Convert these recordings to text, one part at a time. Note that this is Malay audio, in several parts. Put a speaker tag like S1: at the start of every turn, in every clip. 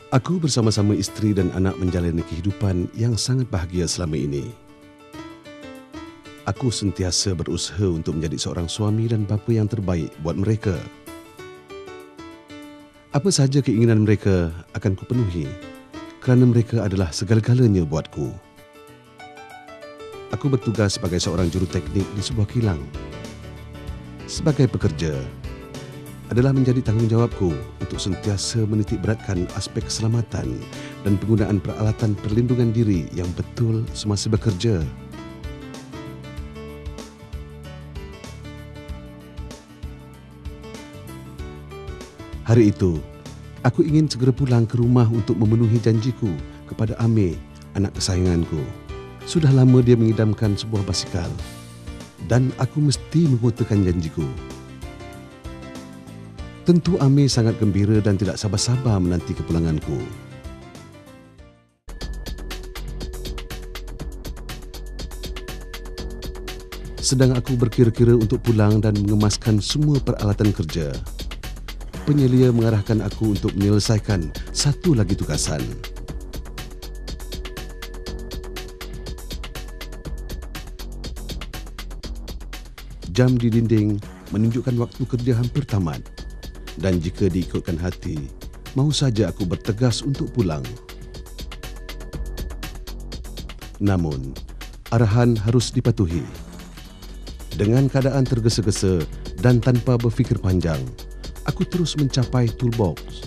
S1: Aku bersama-sama isteri dan anak menjalani kehidupan yang sangat bahagia selama ini. Aku sentiasa berusaha untuk menjadi seorang suami dan bapa yang terbaik buat mereka. Apa sahaja keinginan mereka akan kupenuhi kerana mereka adalah segala-galanya buatku. Aku bertugas sebagai seorang juruteknik di sebuah kilang. Sebagai pekerja, adalah menjadi tanggungjawabku untuk sentiasa menitik beratkan aspek keselamatan dan penggunaan peralatan perlindungan diri yang betul semasa bekerja. Hari itu, aku ingin segera pulang ke rumah untuk memenuhi janjiku kepada Amir, anak kesayanganku. Sudah lama dia mengidamkan sebuah basikal dan aku mesti memutakan janjiku. Tentu Amir sangat gembira dan tidak sabar-sabar menanti kepulanganku. Sedang aku berkira-kira untuk pulang dan mengemaskan semua peralatan kerja, penyelia mengarahkan aku untuk menyelesaikan satu lagi tugasan. Jam di dinding menunjukkan waktu kerja hampir tamat. Dan jika diikutkan hati, mahu saja aku bertegas untuk pulang. Namun, arahan harus dipatuhi. Dengan keadaan tergesa-gesa dan tanpa berfikir panjang, aku terus mencapai toolbox.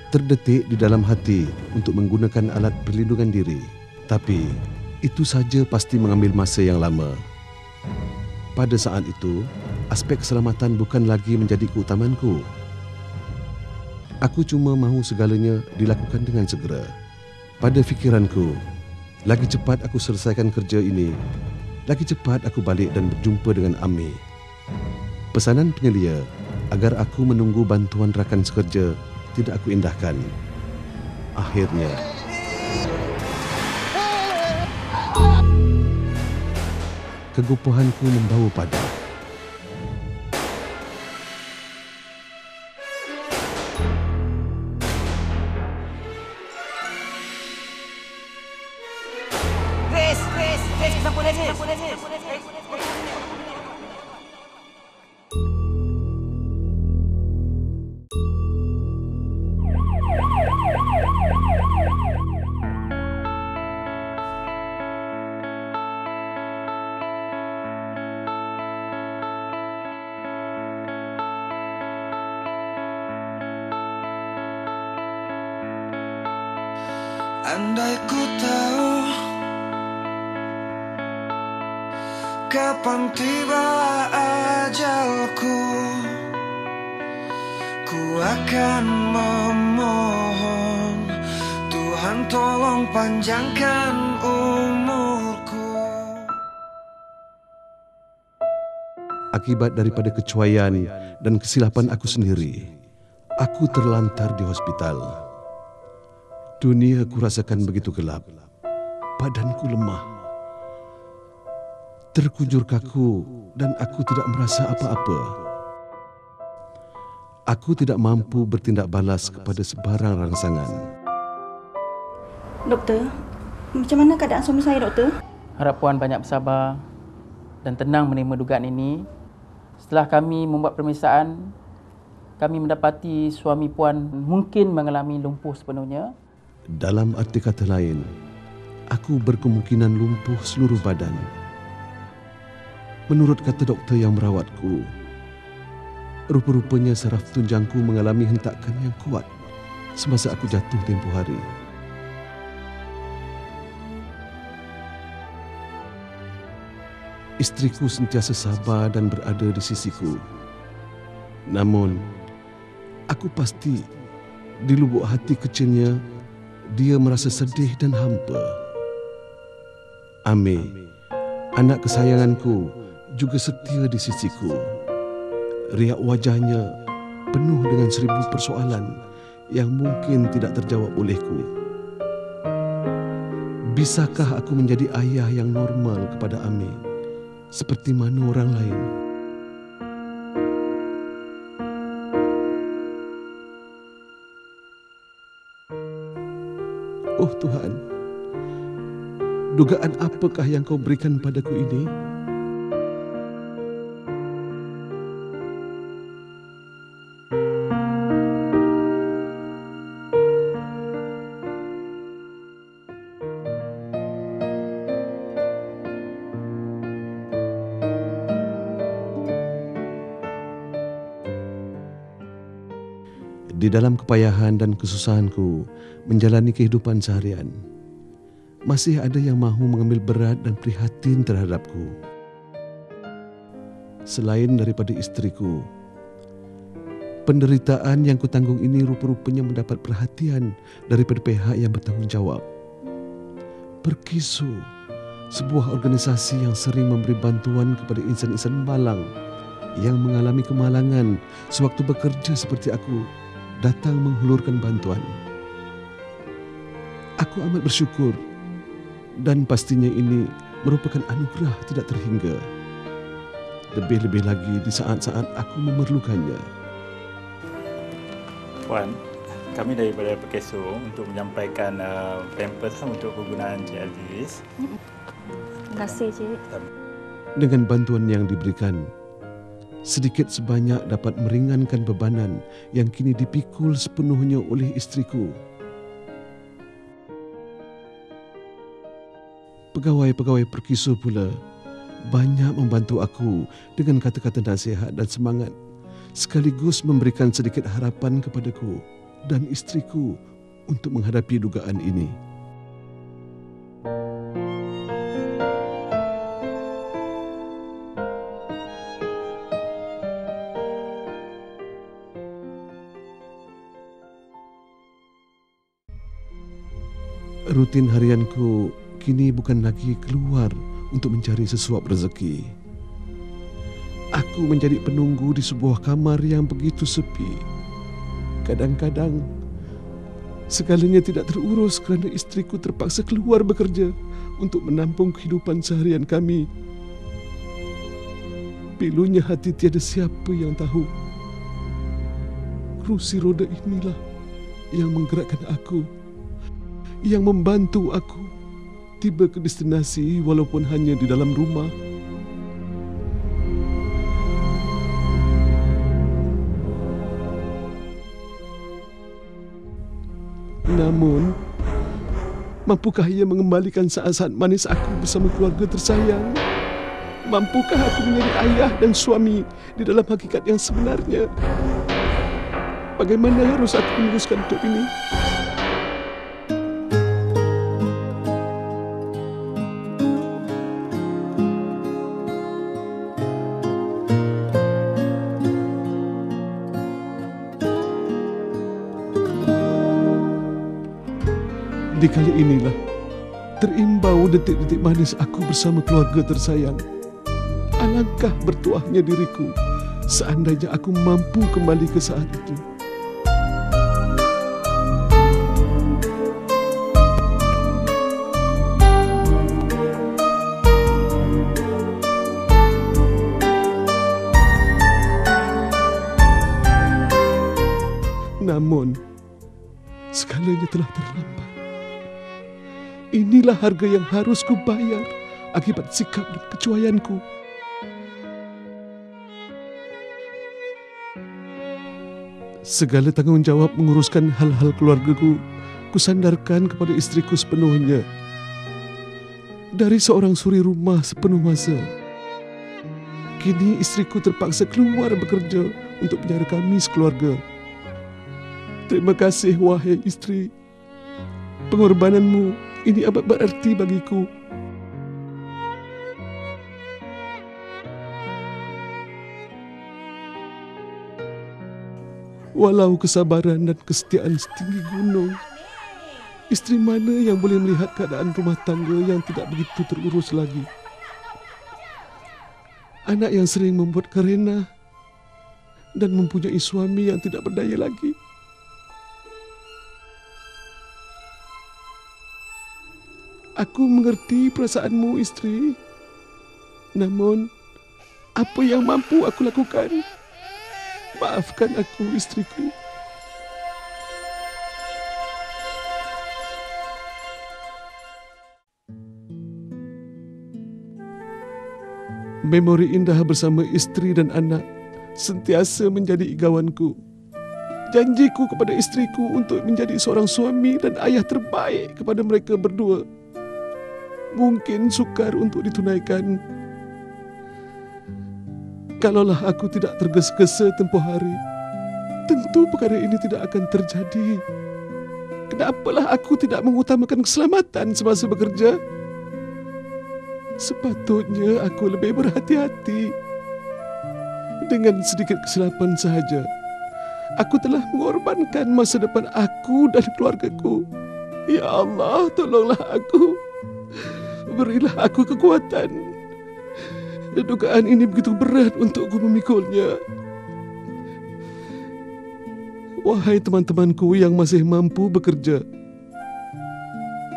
S1: Terdetik di dalam hati untuk menggunakan alat perlindungan diri. Tapi, itu saja pasti mengambil masa yang lama. Pada saat itu, aspek keselamatan bukan lagi menjadi keutamanku. Aku cuma mahu segalanya dilakukan dengan segera. Pada fikiranku, lagi cepat aku selesaikan kerja ini, lagi cepat aku balik dan berjumpa dengan Amir. Pesanan penyelia agar aku menunggu bantuan rakan sekerja tidak aku indahkan. Akhirnya, kegupuhanku membawa pada.
S2: Grace, sampun aja.
S3: Andai ku tahu kapan tiba ajalku, ku akan memohon Tuhan tolong panjangkan umurku.
S1: Akibat daripada kecuaian dan kesilapan aku sendiri, aku terlantar di hospital. Dunia kurasakan begitu gelap. Badanku lemah. Terkujur kaku dan aku tidak merasa apa-apa. Aku tidak mampu bertindak balas kepada sebarang rangsangan.
S4: Doktor, macam mana keadaan suami saya, doktor?
S5: Harap puan banyak bersabar dan tenang menerima dugaan ini. Setelah kami membuat pemeriksaan, kami mendapati suami puan mungkin mengalami lumpuh sepenuhnya.
S1: Dalam arti kata lain, aku berkemungkinan lumpuh seluruh badan. Menurut kata doktor yang merawatku, rupa-rupanya saraf tunjangku mengalami hentakan yang kuat semasa aku jatuh tempoh hari. Isteriku sentiasa sabar dan berada di sisiku. Namun, aku pasti di lubuk hati kecilnya dia merasa sedih dan hampa. Amir, anak kesayanganku, juga setia di sisiku. Riak wajahnya penuh dengan 1000 persoalan yang mungkin tidak terjawab olehku. Bisakah aku menjadi ayah yang normal kepada Ami seperti mana orang lain? Oh Tuhan, dugaan apakah yang Kau berikan padaku ini? Di dalam kepayahan dan kesusahanku menjalani kehidupan seharian, masih ada yang mahu mengambil berat dan prihatin terhadapku. Selain daripada istriku, penderitaan yang kutanggung ini rupa-rupanya mendapat perhatian daripada pihak yang bertanggungjawab. Perkisu, sebuah organisasi yang sering memberi bantuan kepada insan-insan malang yang mengalami kemalangan sewaktu bekerja seperti aku, datang menghulurkan bantuan. Aku amat bersyukur dan pastinya ini merupakan anugerah tidak terhingga. Lebih-lebih lagi di saat-saat aku memerlukannya.
S2: Puan, kami daripada Perkeso untuk menyampaikan pampers untuk penggunaan Cik Aziz.
S4: Terima kasih, Cik.
S1: Dengan bantuan yang diberikan, sedikit sebanyak dapat meringankan bebanan yang kini dipikul sepenuhnya oleh istriku. Pegawai-pegawai Perkiso pula banyak membantu aku dengan kata-kata nasihat dan semangat, sekaligus memberikan sedikit harapan kepadaku dan istriku untuk menghadapi dugaan ini. Rutin harianku kini bukan lagi keluar untuk mencari sesuap rezeki. Aku menjadi penunggu di sebuah kamar yang begitu sepi. Kadang-kadang segalanya tidak terurus kerana istriku terpaksa keluar bekerja untuk menampung kehidupan seharian kami. Pilunya hati tiada siapa yang tahu. Kerusi roda inilah yang menggerakkan aku, yang membantu aku tiba ke destinasi walaupun hanya di dalam rumah. Namun, mampukah ia mengembalikan saat-saat manis aku bersama keluarga tersayang? Mampukah aku menjadi ayah dan suami di dalam hakikat yang sebenarnya? Bagaimana harus aku meneruskan hidup ini? Di kali inilah terimbau detik-detik manis aku bersama keluarga tersayang. Alangkah bertuahnya diriku seandainya aku mampu kembali ke saat itu. Namun, segalanya telah terlambat. Inilah harga yang harus kubayar akibat sikap dan kecuaianku. Segala tanggungjawab menguruskan hal-hal keluargaku kusandarkan kepada istriku sepenuhnya. Dari seorang suri rumah sepenuh masa, kini istriku terpaksa keluar bekerja untuk menjara kami sekeluarga. Terima kasih wahai istri. Pengorbananmu ini amat berarti bagiku. Walau kesabaran dan kesetiaan setinggi gunung, istri mana yang boleh melihat keadaan rumah tangga yang tidak begitu terurus lagi? Anak yang sering membuat kerena dan mempunyai suami yang tidak berdaya lagi. Aku mengerti perasaanmu, isteri. Namun, apa yang mampu aku lakukan? Maafkan aku, isteriku. Memori indah bersama isteri dan anak sentiasa menjadi igawanku. Janjiku kepada isteriku untuk menjadi seorang suami dan ayah terbaik kepada mereka berdua mungkin sukar untuk ditunaikan. Kalaulah aku tidak tergesa-gesa tempoh hari, tentu perkara ini tidak akan terjadi. Kenapalah aku tidak mengutamakan keselamatan semasa bekerja? Sepatutnya aku lebih berhati-hati. Dengan sedikit kesilapan sahaja, aku telah mengorbankan masa depan aku dan keluargaku. Ya Allah, tolonglah aku. Berilah aku kekuatan. Dugaan ini begitu berat untukku memikulnya. Wahai teman-temanku yang masih mampu bekerja,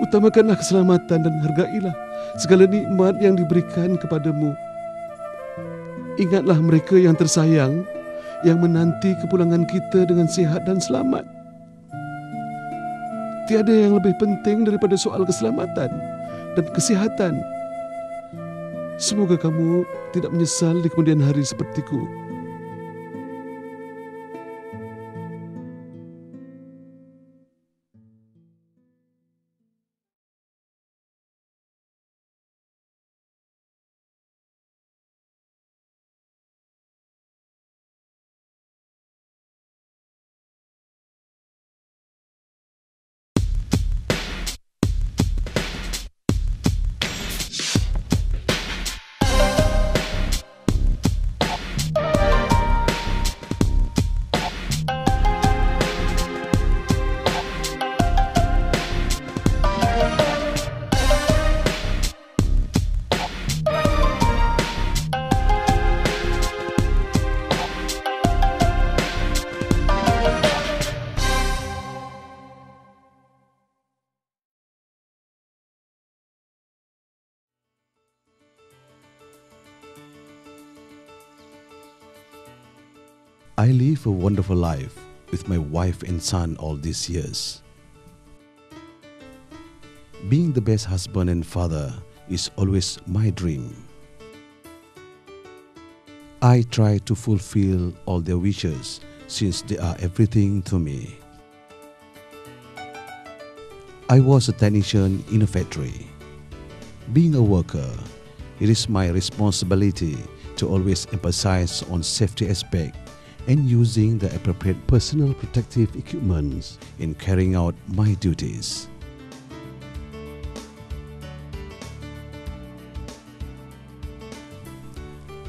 S1: utamakanlah keselamatan dan hargailah segala nikmat yang diberikan kepadamu. Ingatlah mereka yang tersayang yang menanti kepulangan kita dengan sihat dan selamat. Tiada yang lebih penting daripada soal keselamatan dan kesihatan. Semoga kamu tidak menyesal di kemudian hari sepertiku. I live a wonderful life with my wife and son all these years. Being the best husband and father is always my dream. I try to fulfill all their wishes since they are everything to me. I was a technician in a factory. Being a worker, it is my responsibility to always emphasize on safety aspect and using the appropriate personal protective equipment in carrying out my duties.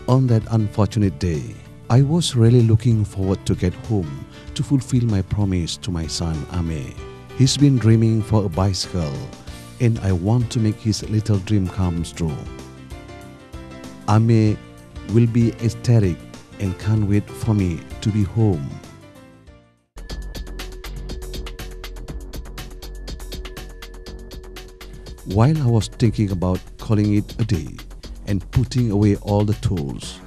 S1: On that unfortunate day, I was really looking forward to get home to fulfill my promise to my son Ame. He's been dreaming for a bicycle and I want to make his little dream come true. Ame will be ecstatic and can't wait for me to be home. While I was thinking about calling it a day and putting away all the tools,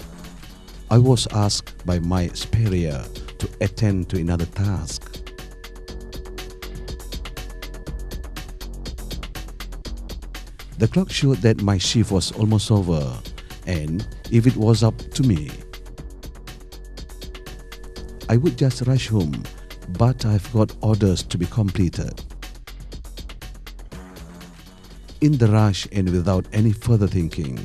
S1: I was asked by my superior to attend to another task. The clock showed that my shift was almost over, and if it was up to me, I would just rush home, but I've got orders to be completed. In the rush and without any further thinking,